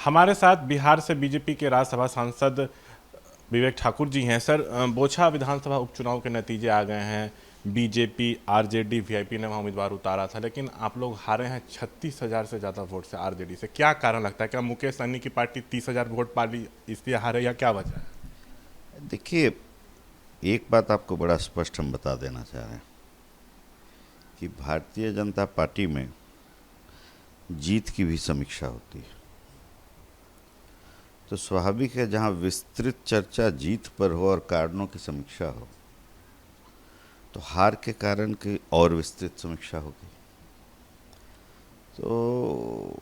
हमारे साथ बिहार से बीजेपी के राज्यसभा सांसद विवेक ठाकुर जी हैं। सर, बोछा विधानसभा उपचुनाव के नतीजे आ गए हैं। बीजेपी आरजेडी वीआईपी ने वहाँ उम्मीदवार उतारा था, लेकिन आप लोग हारे हैं 36,000 से ज़्यादा वोट से आरजेडी से। क्या कारण लगता है? क्या मुकेश सहनी की पार्टी 30,000 वोट पाली इसलिए हारे, या क्या वजह है? देखिए, एक बात आपको बड़ा स्पष्ट हम बता देना चाह रहे हैं कि भारतीय जनता पार्टी में जीत की भी समीक्षा होती है। तो स्वाभाविक है, जहां विस्तृत चर्चा जीत पर हो और कारणों की समीक्षा हो, तो हार के कारण की और विस्तृत समीक्षा होगी। तो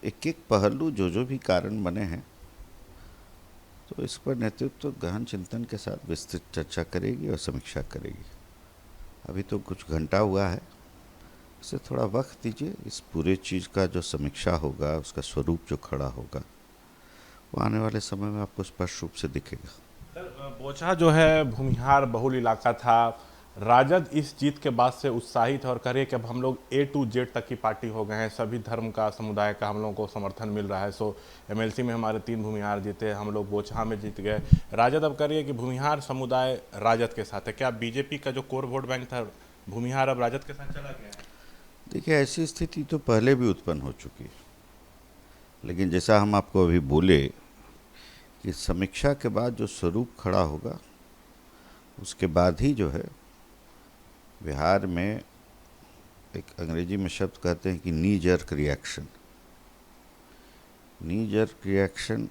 एक एक पहलू जो भी कारण बने हैं, तो इस पर नेतृत्व गहन चिंतन के साथ विस्तृत चर्चा करेगी और समीक्षा करेगी। अभी तो कुछ घंटा हुआ है, इसे थोड़ा वक्त दीजिए। इस पूरे चीज़ का जो समीक्षा होगा, उसका स्वरूप जो खड़ा होगा, वो आने वाले समय में आपको स्पष्ट रूप से दिखेगा। सर, बोछा जो है भूमिहार बहुल इलाका था। राजद इस जीत के बाद से उत्साहित है और कह रही है कि अब हम लोग ए टू जेड तक की पार्टी हो गए हैं, सभी धर्म का समुदाय का हम लोगों को समर्थन मिल रहा है। सो एमएलसी में हमारे 3 भूमिहार जीते, हम लोग बोछा में जीत गए। राजद अब कह रही है कि भूमिहार समुदाय राजद के साथ है। क्या बीजेपी का जो कोर वोट बैंक था भूमिहार अब राजद के साथ चला गया है? देखिए, ऐसी स्थिति तो पहले भी उत्पन्न हो चुकी है, लेकिन जैसा हम आपको अभी बोले कि समीक्षा के बाद जो स्वरूप खड़ा होगा, उसके बाद ही जो है बिहार में एक अंग्रेजी में शब्द कहते हैं कि नी जर्क रिएक्शन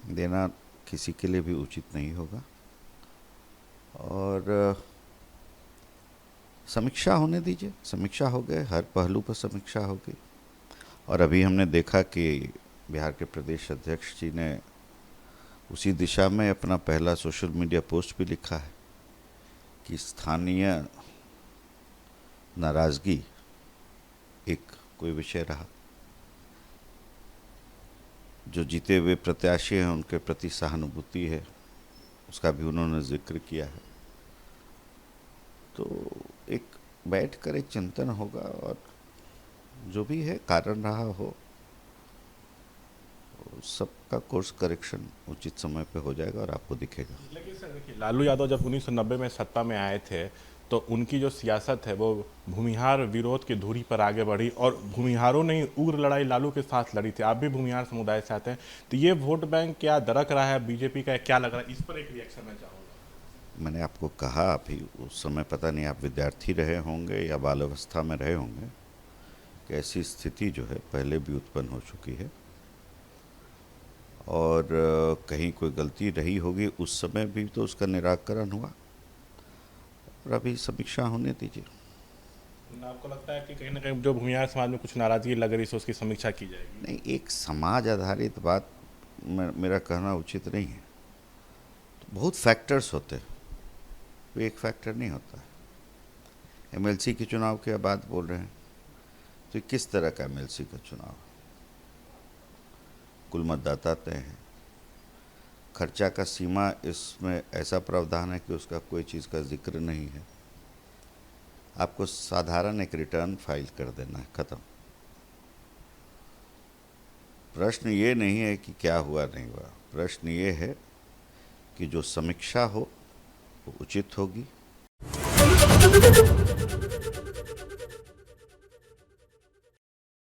देना किसी के लिए भी उचित नहीं होगा। और समीक्षा होने दीजिए। समीक्षा हो गए, हर पहलू पर समीक्षा होगी। और अभी हमने देखा कि बिहार के प्रदेश अध्यक्ष जी ने उसी दिशा में अपना पहला सोशल मीडिया पोस्ट भी लिखा है कि स्थानीय नाराज़गी एक कोई विषय रहा। जो जीते हुए प्रत्याशी हैं उनके प्रति सहानुभूति है, उसका भी उन्होंने जिक्र किया है। तो एक बैठकर एक चिंतन होगा और जो भी है कारण रहा हो, सबका कोर्स करेक्शन उचित समय पे हो जाएगा और आपको दिखेगा। लेकिन सर देखिए, लालू यादव जब 1990 में सत्ता में आए थे, तो उनकी जो सियासत है वो भूमिहार विरोध की धुरी पर आगे बढ़ी और भूमिहारों ने उग्र लड़ाई लालू के साथ लड़ी थी। आप भी भूमिहार समुदाय से आते हैं, तो ये वोट बैंक क्या दरक रहा है बीजेपी का, क्या लग रहा है? इस पर एक रिएक्शन मैं चाहूँगा। मैंने आपको कहा अभी, उस समय पता नहीं आप विद्यार्थी रहे होंगे या बाल अवस्था में रहे होंगे कि ऐसी स्थिति जो है पहले भी उत्पन्न हो चुकी है और कहीं कोई गलती रही होगी उस समय भी, तो उसका निराकरण हुआ और अभी समीक्षा होने दीजिए। आपको लगता है कि कहीं ना कहीं जो भूमिहार समाज में कुछ नाराजगी लग रही है, उसकी समीक्षा की जाएगी? नहीं, एक समाज आधारित बात मेरा कहना उचित नहीं है। तो बहुत फैक्टर्स होते हैं, वो एक फैक्टर नहीं होता है। एमएलसी के चुनाव की बात बोल रहे हैं, तो किस तरह का एमएलसी का चुनाव? कुल मतदाता तय है। खर्चा का सीमा इसमें ऐसा प्रावधान है कि उसका कोई चीज़ का जिक्र नहीं है। आपको साधारण एक रिटर्न फाइल कर देना है, ख़त्म। प्रश्न ये नहीं है कि क्या हुआ नहीं हुआ, प्रश्न ये है कि जो समीक्षा हो वो उचित होगी।